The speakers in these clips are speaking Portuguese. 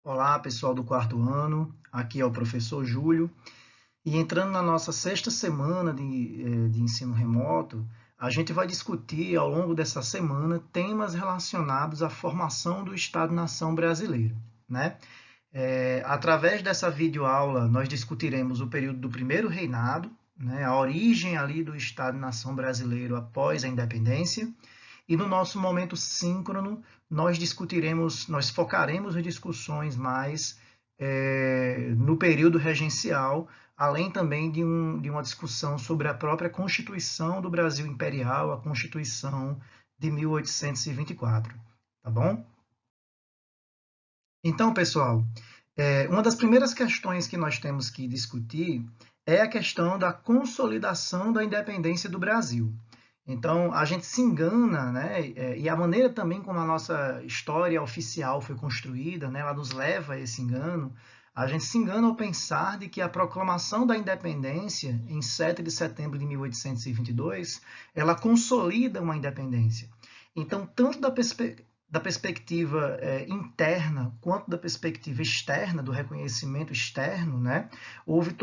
Olá, pessoal do quarto ano, aqui é o professor Júlio. E entrando na nossa sexta semana de ensino remoto, a gente vai discutir ao longo dessa semana temas relacionados à formação do Estado-nação brasileiro, né? Através dessa videoaula, nós discutiremos o período do primeiro reinado, né, a origem ali do Estado-nação brasileiro após a independência, e no nosso momento síncrono, nós focaremos as discussões mais no período regencial, além também de uma discussão sobre a própria Constituição do Brasil Imperial, a Constituição de 1824, tá bom? Então, pessoal, uma das primeiras questões que nós temos que discutir é a questão da consolidação da independência do Brasil. Então, a gente se engana, né? E a maneira também como a nossa história oficial foi construída, né? Ela nos leva a esse engano. A gente se engana ao pensar de que a proclamação da independência, em 7 de setembro de 1822, ela consolida uma independência. Então, tanto da perspectiva interna quanto da perspectiva externa, do reconhecimento externo, né, houve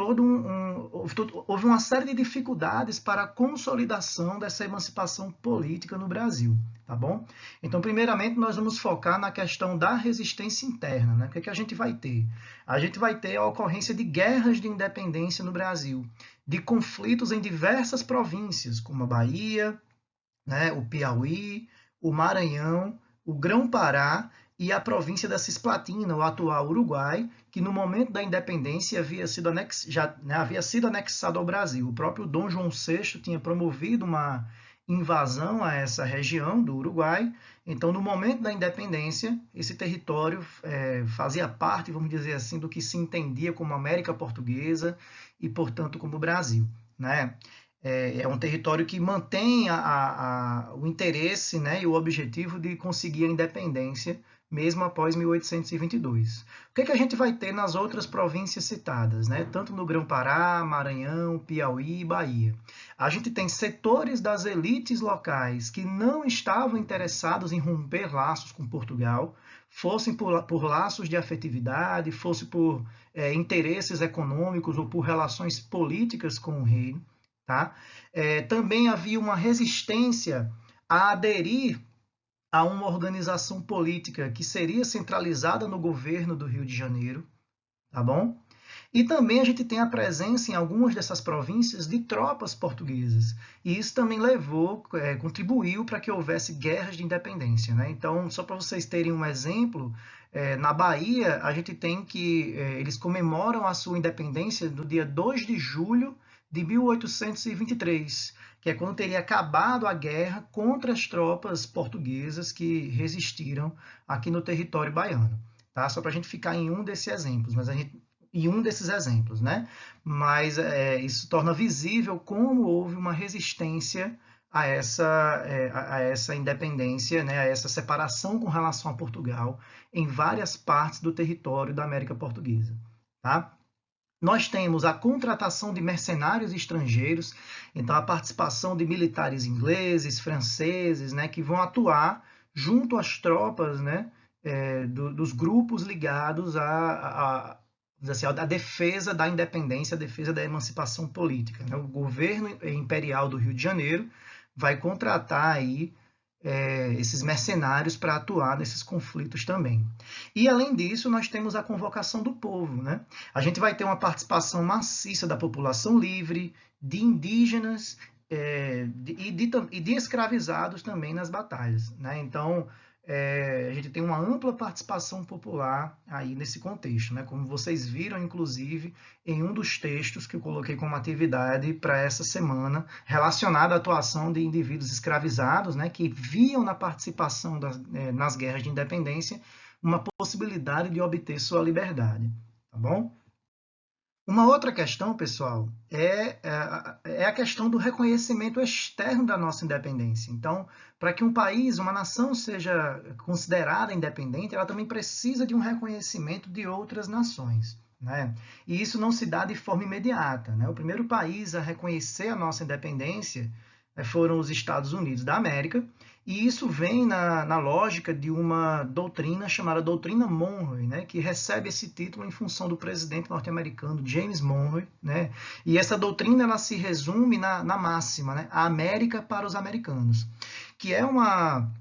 uma série de dificuldades para a consolidação dessa emancipação política no Brasil, tá bom? Então, primeiramente, nós vamos focar na questão da resistência interna, né? O que é que a gente vai ter? A gente vai ter a ocorrência de guerras de independência no Brasil, de conflitos em diversas províncias, como a Bahia, né, o Piauí, o Maranhão, o Grão-Pará e a província da Cisplatina, o atual Uruguai, que no momento da independência havia sido anexado ao Brasil. O próprio Dom João VI tinha promovido uma invasão a essa região do Uruguai. Então, no momento da independência, esse território fazia parte, vamos dizer assim, do que se entendia como América Portuguesa e, portanto, como Brasil, né? É um território que mantém o interesse, né, e o objetivo de conseguir a independência, mesmo após 1822. O que é que a gente vai ter nas outras províncias citadas, né, tanto no Grão-Pará, Maranhão, Piauí e Bahia? A gente tem setores das elites locais que não estavam interessados em romper laços com Portugal, fossem por laços de afetividade, fosse por interesses econômicos ou por relações políticas com o reino. Tá? Também havia uma resistência a aderir a uma organização política que seria centralizada no governo do Rio de Janeiro, tá bom? E também a gente tem a presença em algumas dessas províncias de tropas portuguesas. E isso também contribuiu para que houvesse guerras de independência, né? Então, só para vocês terem um exemplo, na Bahia a gente tem que eles comemoram a sua independência no dia 2 de julho de 1823, que é quando teria acabado a guerra contra as tropas portuguesas que resistiram aqui no território baiano. Tá? Só para a gente ficar em um desses exemplos, né? Mas isso torna visível como houve uma resistência a essa independência, né? A essa separação com relação a Portugal em várias partes do território da América Portuguesa. Tá? Nós temos a contratação de mercenários estrangeiros, então a participação de militares ingleses, franceses, né, que vão atuar junto às tropas, né, dos grupos ligados à defesa da independência, à defesa da emancipação política. Né? O governo imperial do Rio de Janeiro vai contratar aí esses mercenários para atuar nesses conflitos também. E, além disso, nós temos a convocação do povo. Né? A gente vai ter uma participação maciça da população livre, de indígenas e de escravizados também nas batalhas. Né? Então, a gente tem uma ampla participação popular aí nesse contexto, né? Como vocês viram, inclusive, em um dos textos que eu coloquei como atividade para essa semana, relacionada à atuação de indivíduos escravizados, né? Que viam na participação nas guerras de independência uma possibilidade de obter sua liberdade, tá bom? Uma outra questão, pessoal, é a questão do reconhecimento externo da nossa independência. Então, para que um país, uma nação seja considerada independente, ela também precisa de um reconhecimento de outras nações. Né? E isso não se dá de forma imediata. Né? O primeiro país a reconhecer a nossa independência foram os Estados Unidos da América, E isso vem na lógica de uma doutrina chamada Doutrina Monroe, né, que recebe esse título em função do presidente norte-americano James Monroe, né, e essa doutrina ela se resume na máxima, né, a América para os americanos, que é uma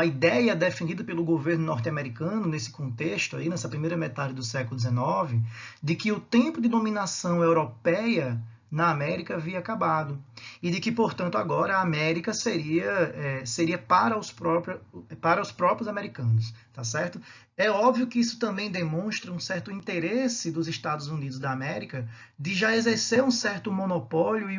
ideia definida pelo governo norte-americano nesse contexto, aí, nessa primeira metade do século XIX, de que o tempo de dominação europeia na América havia acabado e de que, portanto, agora a América seria para os próprios americanos, tá certo? É óbvio que isso também demonstra um certo interesse dos Estados Unidos da América de já exercer um certo monopólio e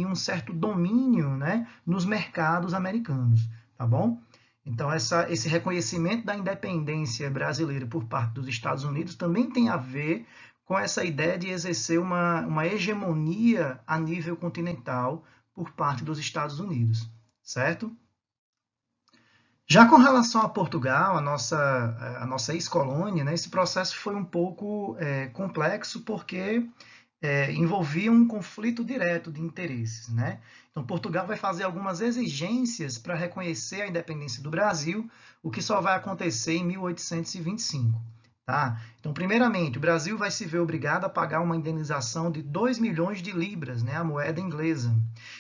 um certo domínio, né, nos mercados americanos, tá bom? Então, esse reconhecimento da independência brasileira por parte dos Estados Unidos também tem a ver com essa ideia de exercer uma hegemonia a nível continental por parte dos Estados Unidos, certo? Já com relação a Portugal, a nossa ex-colônia, né, esse processo foi um pouco complexo porque envolvia um conflito direto de interesses, né? Então, Portugal vai fazer algumas exigências para reconhecer a independência do Brasil, o que só vai acontecer em 1825. Tá? Então, primeiramente, o Brasil vai se ver obrigado a pagar uma indenização de 2 milhões de libras, né, a moeda inglesa.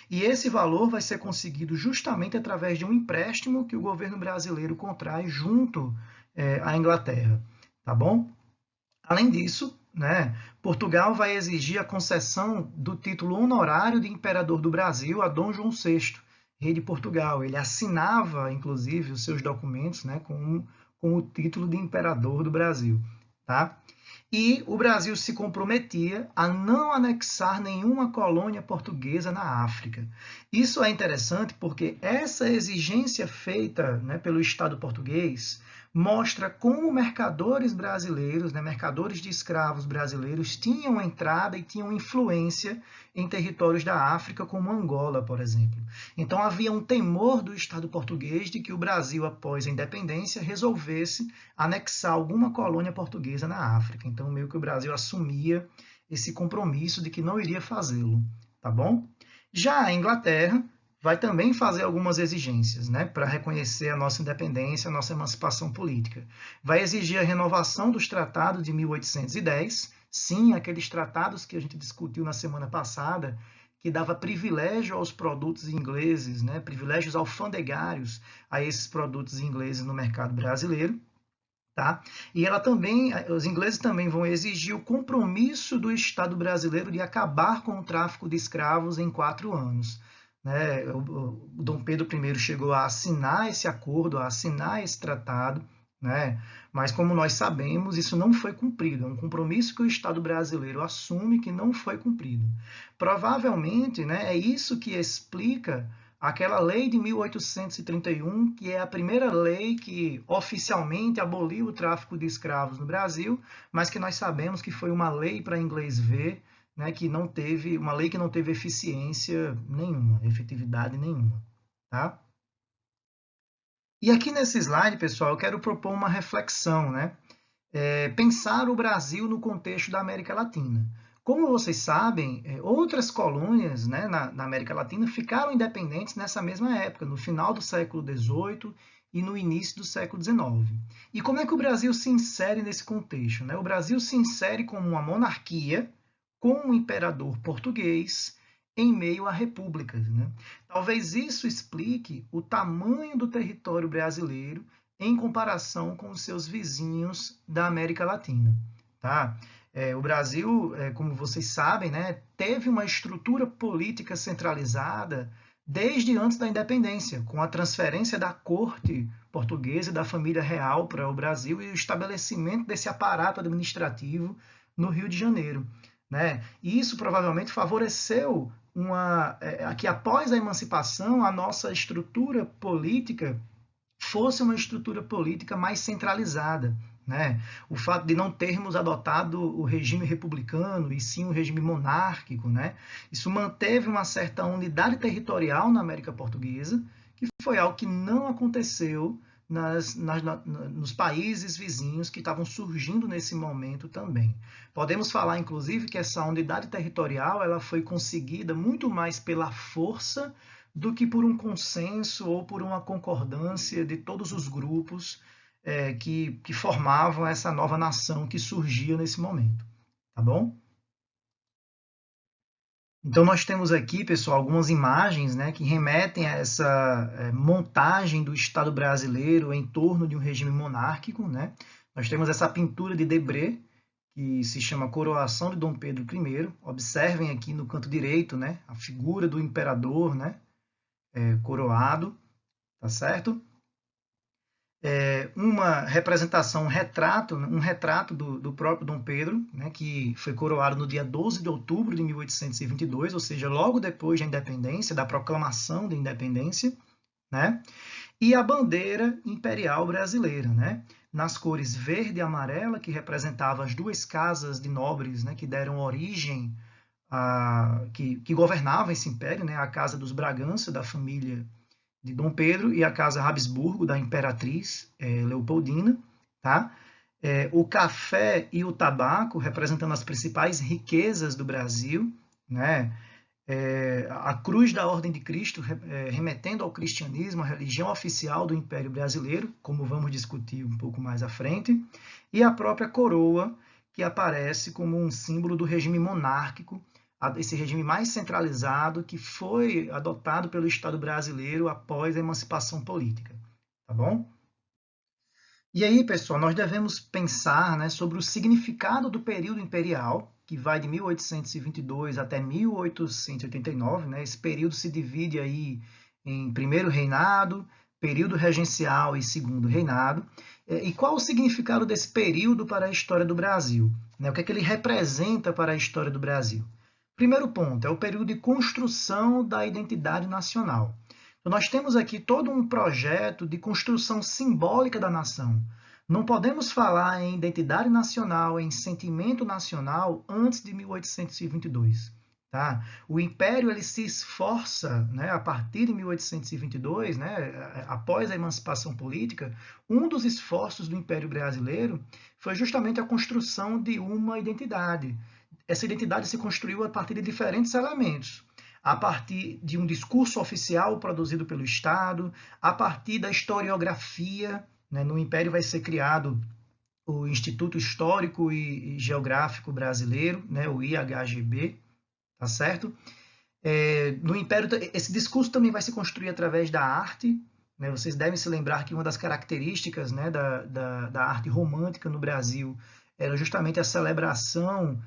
E esse valor vai ser conseguido justamente através de um empréstimo que o governo brasileiro contrai junto à Inglaterra. Tá bom? Além disso, né, Portugal vai exigir a concessão do título honorário de imperador do Brasil a Dom João VI, rei de Portugal. Ele assinava, inclusive, os seus documentos, né, com o título de imperador do Brasil. Tá? E o Brasil se comprometia a não anexar nenhuma colônia portuguesa na África. Isso é interessante porque essa exigência feita, né, pelo Estado português mostra como mercadores brasileiros, né, mercadores de escravos brasileiros, tinham entrada e tinham influência em territórios da África, como Angola, por exemplo. Então havia um temor do Estado português de que o Brasil, após a independência, resolvesse anexar alguma colônia portuguesa na África. Então, meio que o Brasil assumia esse compromisso de que não iria fazê-lo, tá bom? Já a Inglaterra vai também fazer algumas exigências, né, para reconhecer a nossa independência, a nossa emancipação política. Vai exigir a renovação dos tratados de 1810, sim, aqueles tratados que a gente discutiu na semana passada, que dava privilégio aos produtos ingleses, né, privilégios alfandegários a esses produtos ingleses no mercado brasileiro. Tá? E os ingleses também vão exigir o compromisso do Estado brasileiro de acabar com o tráfico de escravos em 4 anos. Né? O Dom Pedro I chegou a assinar esse acordo, a assinar esse tratado, né? Mas como nós sabemos, isso não foi cumprido. É um compromisso que o Estado brasileiro assume que não foi cumprido. Provavelmente, né, é isso que explica aquela lei de 1831, que é a primeira lei que oficialmente aboliu o tráfico de escravos no Brasil, mas que nós sabemos que foi uma lei para inglês ver, né, que não teve uma lei que não teve eficiência nenhuma, efetividade nenhuma, tá? E aqui nesse slide, pessoal, eu quero propor uma reflexão, né? Pensar o Brasil no contexto da América Latina. Como vocês sabem, outras colônias, né, na América Latina ficaram independentes nessa mesma época, no final do século XVIII e no início do século XIX. E como é que o Brasil se insere nesse contexto? Né? O Brasil se insere como uma monarquia com um imperador português em meio a repúblicas. Né? Talvez isso explique o tamanho do território brasileiro em comparação com os seus vizinhos da América Latina. Tá? O Brasil, como vocês sabem, né, teve uma estrutura política centralizada desde antes da independência, com a transferência da corte portuguesa e da família real para o Brasil e o estabelecimento desse aparato administrativo no Rio de Janeiro. Né? E isso provavelmente favoreceu que após a emancipação a nossa estrutura política fosse uma estrutura política mais centralizada. Né? O fato de não termos adotado o regime republicano e sim o regime monárquico, né? Isso manteve uma certa unidade territorial na América Portuguesa, que foi algo que não aconteceu nos países vizinhos que estavam surgindo nesse momento também. Podemos falar, inclusive, que essa unidade territorial ela foi conseguida muito mais pela força do que por um consenso ou por uma concordância de todos os grupos que formavam essa nova nação que surgia nesse momento, tá bom? Então, nós temos aqui, pessoal, algumas imagens, né, que remetem a essa montagem do Estado brasileiro em torno de um regime monárquico, né? Nós temos essa pintura de Debré, que se chama Coroação de Dom Pedro I. Observem aqui no canto direito, né, a figura do imperador, né, coroado, tá certo? Uma representação, um retrato do próprio Dom Pedro, né, que foi coroado no dia 12 de outubro de 1822, ou seja, logo depois da independência, da proclamação da independência, né, e a bandeira imperial brasileira, né, nas cores verde e amarela, que representava as duas casas de nobres, né, que deram origem que governavam esse império, né, a casa dos Bragança, da família de Dom Pedro, e a casa Habsburgo, da imperatriz Leopoldina. Tá? O café e o tabaco, representando as principais riquezas do Brasil, né? A cruz da Ordem de Cristo, remetendo ao cristianismo, a religião oficial do Império Brasileiro, como vamos discutir um pouco mais à frente, e a própria coroa, que aparece como um símbolo do regime monárquico, esse regime mais centralizado que foi adotado pelo Estado brasileiro após a emancipação política. Tá bom? E aí, pessoal, nós devemos pensar, né, sobre o significado do período imperial, que vai de 1822 até 1889. Né? Esse período se divide aí em primeiro reinado, período regencial e segundo reinado. E qual o significado desse período para a história do Brasil? Né? O que é que ele representa para a história do Brasil? Primeiro ponto, é o período de construção da identidade nacional. Então, nós temos aqui todo um projeto de construção simbólica da nação. Não podemos falar em identidade nacional, em sentimento nacional, antes de 1822. Tá? O Império ele se esforça, né, a partir de 1822, né, após a emancipação política, um dos esforços do Império Brasileiro foi justamente a construção de uma identidade. Essa identidade se construiu a partir de diferentes elementos, a partir de um discurso oficial produzido pelo Estado, a partir da historiografia. Né? No Império vai ser criado o Instituto Histórico e Geográfico Brasileiro, né? O IHGB, tá certo? No Império, esse discurso também vai se construir através da arte. Né? Vocês devem se lembrar que uma das características, né, da arte romântica no Brasil era justamente a celebração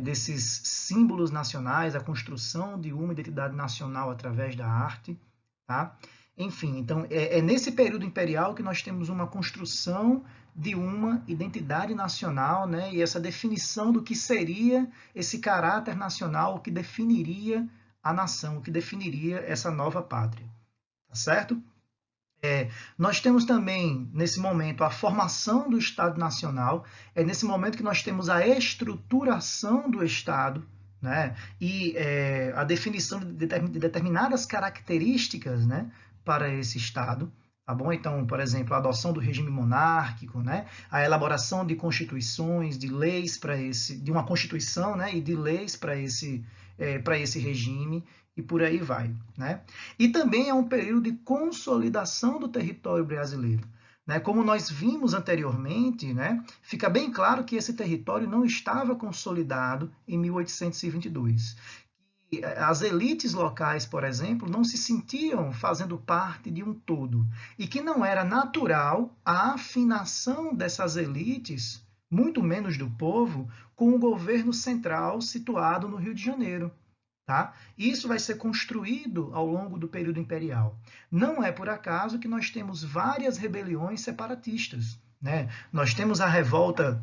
desses símbolos nacionais, a construção de uma identidade nacional através da arte. Tá? Enfim, então é nesse período imperial que nós temos uma construção de uma identidade nacional, né? E essa definição do que seria esse caráter nacional, o que definiria a nação, o que definiria essa nova pátria. Tá certo? Nós temos também, nesse momento, a formação do Estado Nacional, é nesse momento que nós temos a estruturação do Estado, né? E a definição de determinadas características, né, para esse Estado. Tá bom? Então, por exemplo, a adoção do regime monárquico, né? A elaboração de constituições, de leis para de uma constituição, né? E de leis para esse regime, e por aí vai. Né? E também é um período de consolidação do território brasileiro. Né? Como nós vimos anteriormente, né? Fica bem claro que esse território não estava consolidado em 1822. As elites locais, por exemplo, não se sentiam fazendo parte de um todo, e que não era natural a afinação dessas elites, muito menos do povo, com o governo central situado no Rio de Janeiro. Tá? Isso vai ser construído ao longo do período imperial. Não é por acaso que nós temos várias rebeliões separatistas. Né? Nós temos a revolta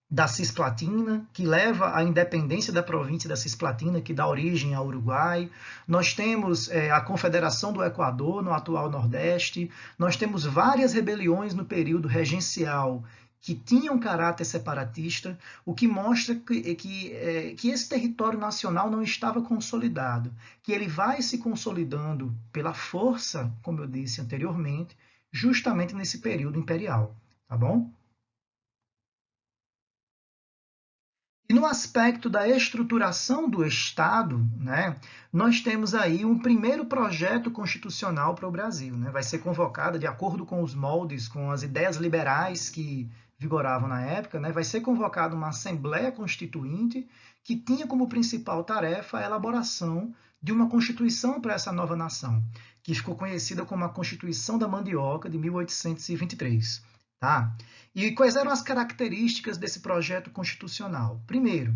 da Cisplatina, que leva à independência da província da Cisplatina, que dá origem ao Uruguai. Nós temos a Confederação do Equador, no atual Nordeste. Nós temos várias rebeliões no período regencial que tinham caráter separatista, o que mostra que esse território nacional não estava consolidado, que ele vai se consolidando pela força, como eu disse anteriormente, justamente nesse período imperial. Tá bom? E no aspecto da estruturação do Estado, né, nós temos aí um primeiro projeto constitucional para o Brasil. Né? Vai ser convocada, de acordo com os moldes, com as ideias liberais que vigoravam na época, né, vai ser convocada uma Assembleia Constituinte que tinha como principal tarefa a elaboração de uma Constituição para essa nova nação, que ficou conhecida como a Constituição da Mandioca, de 1823. Tá? E quais eram as características desse projeto constitucional? Primeiro,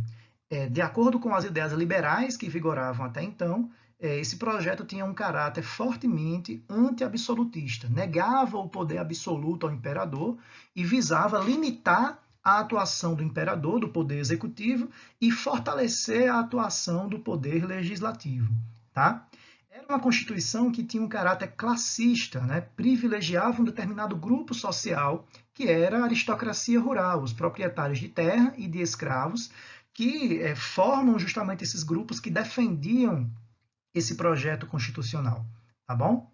de acordo com as ideias liberais que vigoravam até então, esse projeto tinha um caráter fortemente anti-absolutista, negava o poder absoluto ao imperador e visava limitar a atuação do imperador, do poder executivo, e fortalecer a atuação do poder legislativo. Tá? Era uma Constituição que tinha um caráter classista, né? Privilegiava um determinado grupo social, que era a aristocracia rural, os proprietários de terra e de escravos, que formam justamente esses grupos que defendiam esse projeto constitucional. Tá bom?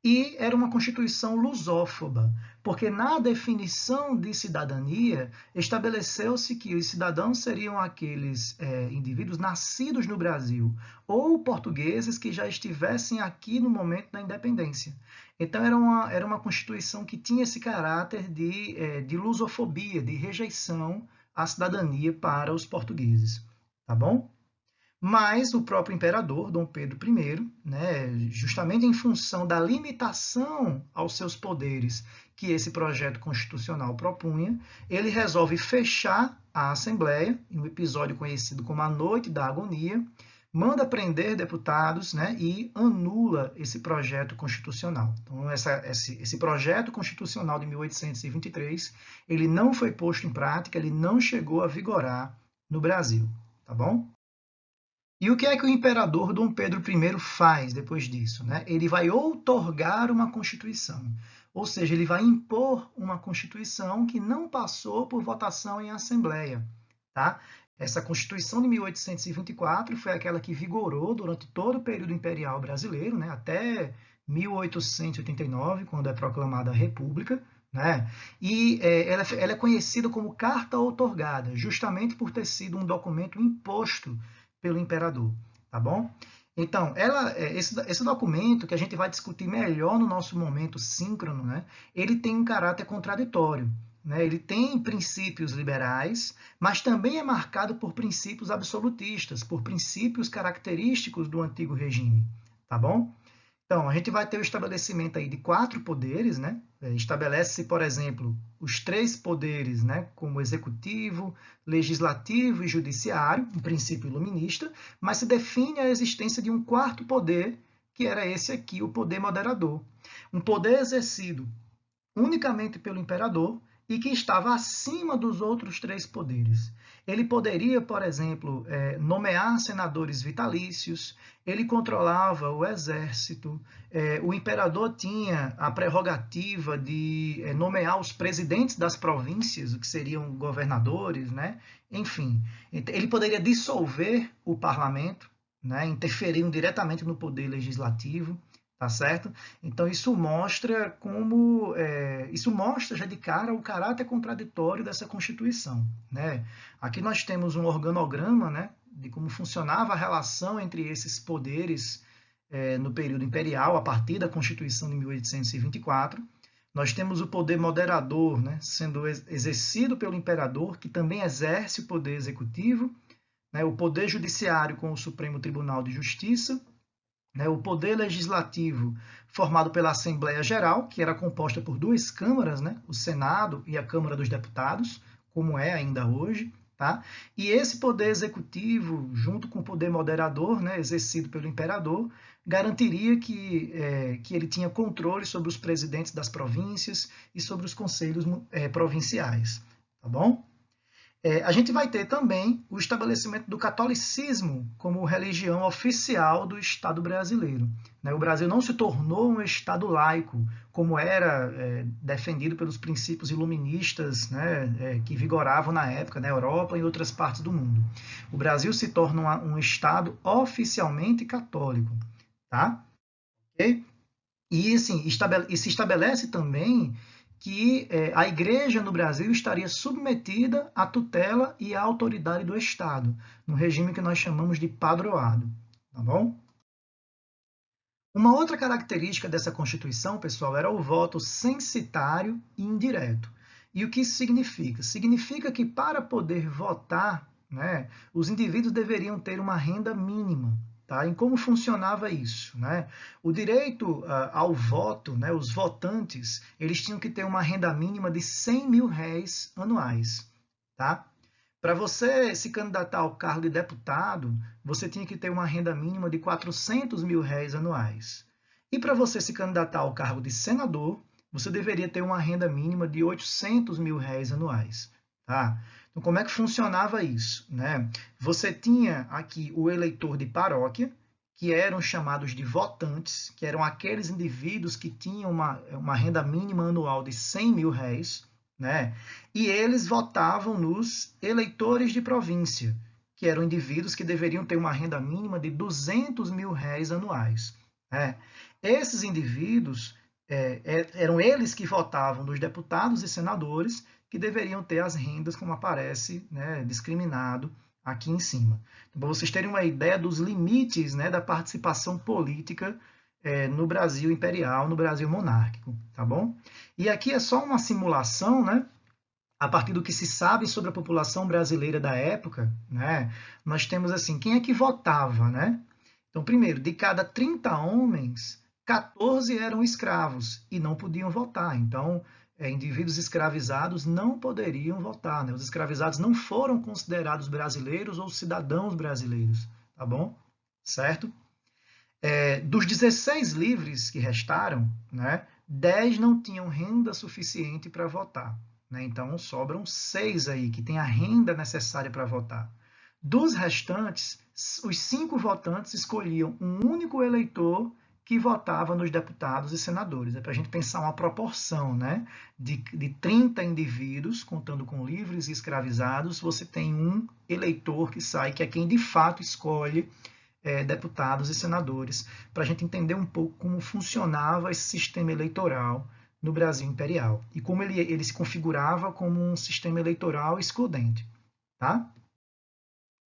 E era uma Constituição lusófoba, porque na definição de cidadania estabeleceu-se que os cidadãos seriam aqueles indivíduos nascidos no Brasil ou portugueses que já estivessem aqui no momento da independência. Então era uma Constituição que tinha esse caráter de lusofobia, de rejeição à cidadania para os portugueses. Tá bom? Mas o próprio imperador, Dom Pedro I, né, justamente em função da limitação aos seus poderes que esse projeto constitucional propunha, ele resolve fechar a Assembleia, em um episódio conhecido como a Noite da Agonia, manda prender deputados, né, e anula esse projeto constitucional. Então, esse projeto constitucional de 1823, ele não foi posto em prática, ele não chegou a vigorar no Brasil. Tá bom? E o que é que o imperador Dom Pedro I faz depois disso? Né? Ele vai outorgar uma Constituição, ou seja, ele vai impor uma Constituição que não passou por votação em Assembleia. Tá? Essa Constituição de 1824 foi aquela que vigorou durante todo o período imperial brasileiro, né? Até 1889, quando é proclamada a República. Né? E ela é conhecida como Carta Outorgada, justamente por ter sido um documento imposto pelo imperador, tá bom? Então, esse documento, que a gente vai discutir melhor no nosso momento síncrono, né, ele tem um caráter contraditório. Né? Ele tem princípios liberais, mas também é marcado por princípios absolutistas, por princípios característicos do antigo regime. Tá bom? Então, a gente vai ter o estabelecimento aí de 4 poderes, né? Estabelece-se, por exemplo, os 3 poderes, né? Como executivo, legislativo e judiciário, um princípio iluminista, mas se define a existência de um 4º poder, que era esse aqui, o poder moderador. Um poder exercido unicamente pelo imperador e que estava acima dos outros 3 poderes. Ele poderia, por exemplo, nomear senadores vitalícios, ele controlava o exército, o imperador tinha a prerrogativa de nomear os presidentes das províncias, o que seriam governadores, né? Enfim, ele poderia dissolver o parlamento, né? Interferindo diretamente no poder legislativo. Tá certo? Então, isso mostra isso mostra já de cara o caráter contraditório dessa Constituição. Né? Aqui nós temos um organograma, né, de como funcionava a relação entre esses poderes no período imperial, a partir da Constituição de 1824. Nós temos o poder moderador, né, sendo exercido pelo imperador, que também exerce o poder executivo, né, o poder judiciário com o Supremo Tribunal de Justiça, o poder legislativo formado pela Assembleia Geral, que era composta por 2 câmaras, né? O Senado e a Câmara dos Deputados, como é ainda hoje. Tá? E esse poder executivo, junto com o poder moderador, né, exercido pelo imperador, garantiria que ele tinha controle sobre os presidentes das províncias e sobre os conselhos provinciais. Tá bom? A gente vai ter também o estabelecimento do catolicismo como religião oficial do Estado brasileiro. O Brasil não se tornou um Estado laico, como era defendido pelos princípios iluministas, né, que vigoravam na época na Europa e em outras partes do mundo. O Brasil se torna um Estado oficialmente católico. Tá? Okay? E assim, se estabelece também que a igreja no Brasil estaria submetida à tutela e à autoridade do Estado, no regime que nós chamamos de padroado, tá bom? Uma outra característica dessa Constituição, pessoal, era o voto censitário e indireto. E o que isso significa? Significa que para poder votar, né, os indivíduos deveriam ter uma renda mínima. Tá? E como funcionava isso? Né? O direito ao voto, né, os votantes, eles tinham que ter uma renda mínima de R$ 100.000 anuais. Tá? Para você se candidatar ao cargo de deputado, você tinha que ter uma renda mínima de R$ 400.000 anuais. E para você se candidatar ao cargo de senador, você deveria ter uma renda mínima de R$ 800.000 anuais. Tá? Então, como é que funcionava isso? Né? Você tinha aqui o eleitor de paróquia, que eram chamados de votantes, que eram aqueles indivíduos que tinham uma renda mínima anual de R$ 100.000, né? E eles votavam nos eleitores de província, que eram indivíduos que deveriam ter uma renda mínima de R$ 200.000 anuais. Né? Esses indivíduos eram eles que votavam nos deputados e senadores, que deveriam ter as rendas, como aparece, né, discriminado aqui em cima. Então, para vocês terem uma ideia dos limites, né, da participação política no Brasil imperial, no Brasil monárquico, tá bom? E aqui é só uma simulação, né? A partir do que se sabe sobre a população brasileira da época, né? Nós temos assim, quem é que votava, né? Então, primeiro, de cada 30 homens, 14 eram escravos e não podiam votar. Então, indivíduos escravizados não poderiam votar, né? Os escravizados não foram considerados brasileiros ou cidadãos brasileiros, tá bom? Certo? Dos 16 livres que restaram, né, 10 não tinham renda suficiente para votar. Né? Então, sobram 6 aí que têm a renda necessária para votar. Dos restantes, os 5 votantes escolhiam um único eleitor que votava nos deputados e senadores. É para a gente pensar uma proporção, né? De 30 indivíduos, contando com livres e escravizados, você tem um eleitor que sai, que é quem de fato escolhe deputados e senadores, para a gente entender um pouco como funcionava esse sistema eleitoral no Brasil imperial e como ele se configurava como um sistema eleitoral excludente. Tá?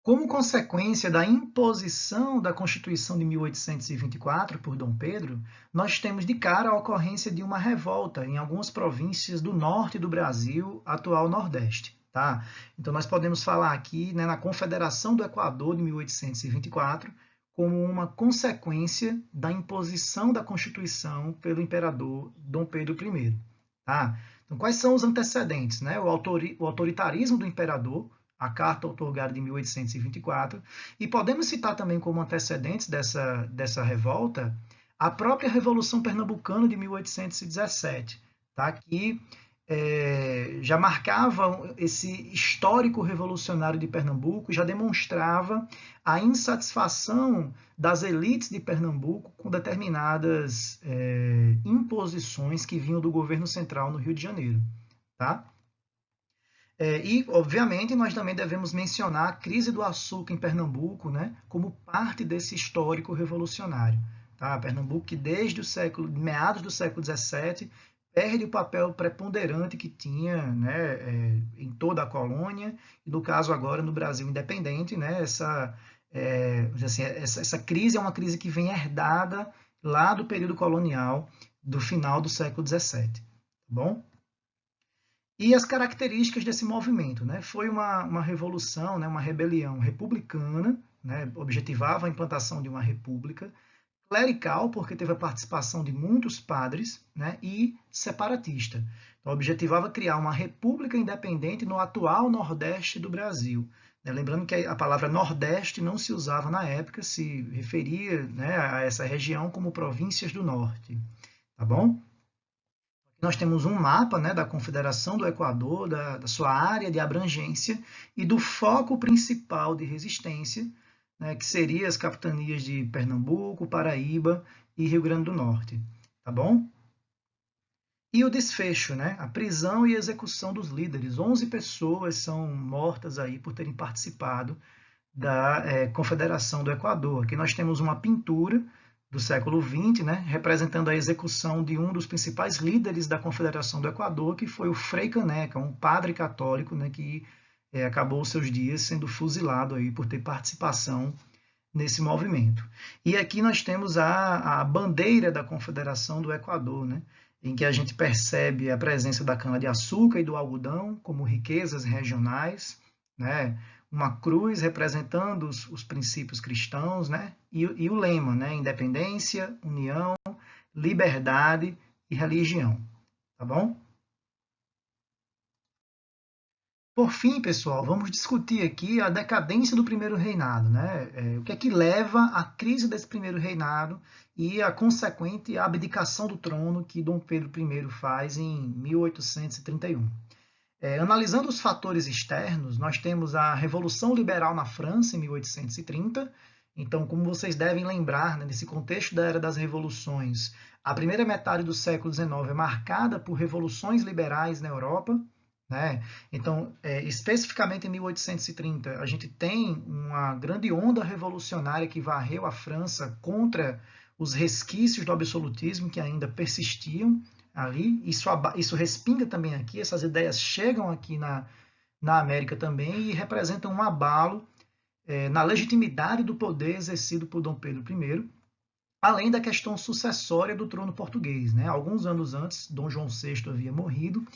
Como consequência da imposição da Constituição de 1824 por Dom Pedro, nós temos de cara a ocorrência de uma revolta em algumas províncias do norte do Brasil, atual Nordeste. Tá? Então, nós podemos falar aqui, né, na Confederação do Equador de 1824, como uma consequência da imposição da Constituição pelo imperador Dom Pedro I. Tá? Então, quais são os antecedentes? Né? O autoritarismo do imperador, a Carta outorgada de 1824, e podemos citar também como antecedentes dessa revolta a própria Revolução Pernambucana de 1817, tá? Que já marcava esse histórico revolucionário de Pernambuco, já demonstrava a insatisfação das elites de Pernambuco com determinadas imposições que vinham do governo central no Rio de Janeiro. Tá? E, obviamente, nós também devemos mencionar a crise do açúcar em Pernambuco, né, como parte desse histórico revolucionário. Tá? Pernambuco, que desde meados do século XVII, perde o papel preponderante que tinha, né, em toda a colônia, e no caso agora no Brasil independente, né, essa crise é uma crise que vem herdada lá do período colonial, do final do século XVII. Tá bom? E as características desse movimento, né? Foi uma revolução, né? Uma rebelião republicana, né? Objetivava a implantação de uma república, clerical, porque teve a participação de muitos padres, né? E separatista. Então, objetivava criar uma república independente no atual Nordeste do Brasil. Lembrando que a palavra Nordeste não se usava na época, se referia, né, a essa região como províncias do Norte. Tá bom? Nós temos um mapa, né, da Confederação do Equador, da sua área de abrangência e do foco principal de resistência, né, que seria as capitanias de Pernambuco, Paraíba e Rio Grande do Norte. Tá bom? E o desfecho, né, a prisão e execução dos líderes. 11 pessoas são mortas aí por terem participado da Confederação do Equador. Aqui nós temos uma pintura, do século XX, né, representando a execução de um dos principais líderes da Confederação do Equador, que foi o Frei Caneca, um padre católico, né, que acabou os seus dias sendo fuzilado aí por ter participação nesse movimento. E aqui nós temos a bandeira da Confederação do Equador, né, em que a gente percebe a presença da cana-de-açúcar e do algodão como riquezas regionais, né, uma cruz representando os princípios cristãos, né, e o lema, né, independência, união, liberdade e religião, tá bom? Por fim, pessoal, vamos discutir aqui a decadência do primeiro reinado, né? O que é que leva à crise desse primeiro reinado e a consequente abdicação do trono que Dom Pedro I faz em 1831. Analisando os fatores externos, nós temos a Revolução Liberal na França, em 1830. Então, como vocês devem lembrar, né, nesse contexto da Era das Revoluções, a primeira metade do século XIX é marcada por revoluções liberais na Europa. Né? Então, especificamente em 1830, a gente tem uma grande onda revolucionária que varreu a França contra os resquícios do absolutismo que ainda persistiam ali. Isso respinga também aqui, essas ideias chegam aqui na América também e representam um abalo na legitimidade do poder exercido por Dom Pedro I, além da questão sucessória do trono português. Né? Alguns anos antes, Dom João VI havia morrido.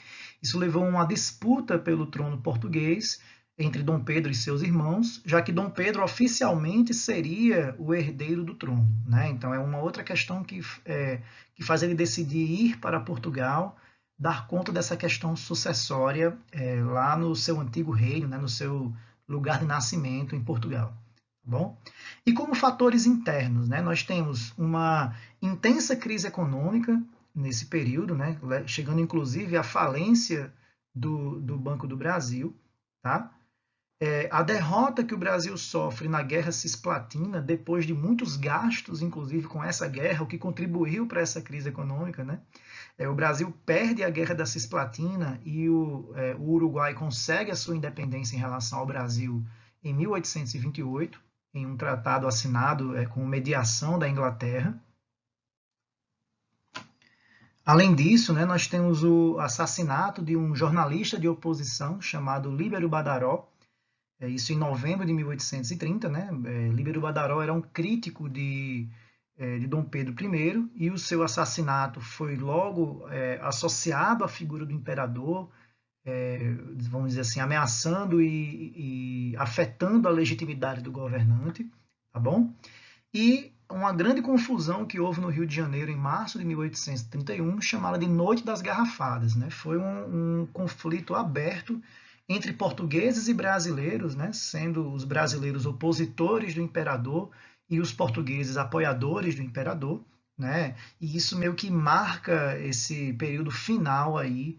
Isso levou a uma disputa pelo trono português entre Dom Pedro e seus irmãos, já que Dom Pedro oficialmente seria o herdeiro do trono. Né? Então é uma outra questão que faz ele decidir ir para Portugal, dar conta dessa questão sucessória lá no seu antigo reino, né? No seu lugar de nascimento em Portugal. Tá bom? E como fatores internos, né, nós temos uma intensa crise econômica nesse período, né, chegando inclusive à falência do Banco do Brasil. Tá? A derrota que o Brasil sofre na Guerra Cisplatina, depois de muitos gastos, inclusive com essa guerra, o que contribuiu para essa crise econômica. Né? O Brasil perde a Guerra da Cisplatina e o Uruguai consegue a sua independência em relação ao Brasil em 1828, em um tratado assinado com mediação da Inglaterra. Além disso, né, nós temos o assassinato de um jornalista de oposição chamado Líbero Badaró, isso em novembro de 1830. Né? Líbero Badaró era um crítico de Dom Pedro I e o seu assassinato foi logo associado à figura do imperador, vamos dizer assim, ameaçando e afetando a legitimidade do governante, tá bom? E uma grande confusão que houve no Rio de Janeiro em março de 1831, chamada de Noite das Garrafadas, né? Foi um conflito aberto entre portugueses e brasileiros, né? Sendo os brasileiros opositores do imperador e os portugueses apoiadores do imperador, né? E isso meio que marca esse período final aí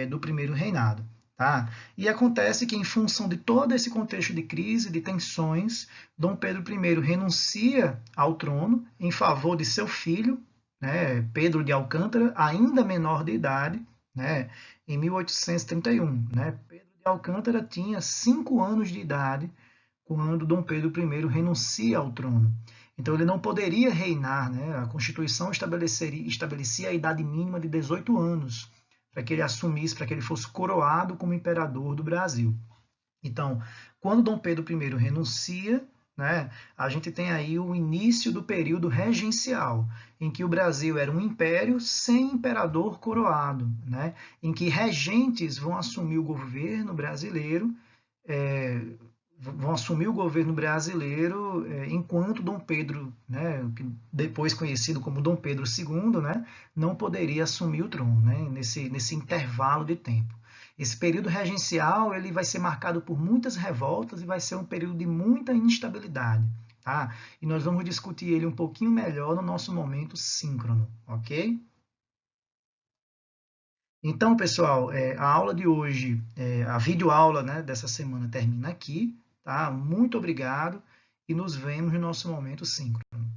do primeiro reinado. Tá? E acontece que, em função de todo esse contexto de crise, de tensões, Dom Pedro I renuncia ao trono em favor de seu filho, né, Pedro de Alcântara, ainda menor de idade, né, em 1831. Né? Pedro de Alcântara tinha 5 anos de idade quando Dom Pedro I renuncia ao trono. Então ele não poderia reinar. Né? A Constituição estabelecia a idade mínima de 18 anos para que ele assumisse, para que ele fosse coroado como imperador do Brasil. Então, quando Dom Pedro I renuncia, né, a gente tem aí o início do período regencial, em que o Brasil era um império sem imperador coroado, né, em que regentes vão assumir o governo brasileiro, enquanto Dom Pedro, né, depois conhecido como Dom Pedro II, né, não poderia assumir o trono, né, nesse intervalo de tempo. Esse período regencial ele vai ser marcado por muitas revoltas e vai ser um período de muita instabilidade. Tá? E nós vamos discutir ele um pouquinho melhor no nosso momento síncrono, ok? Então, pessoal, a aula de hoje, a videoaula, né, dessa semana termina aqui. Tá? Muito obrigado e nos vemos no nosso momento síncrono.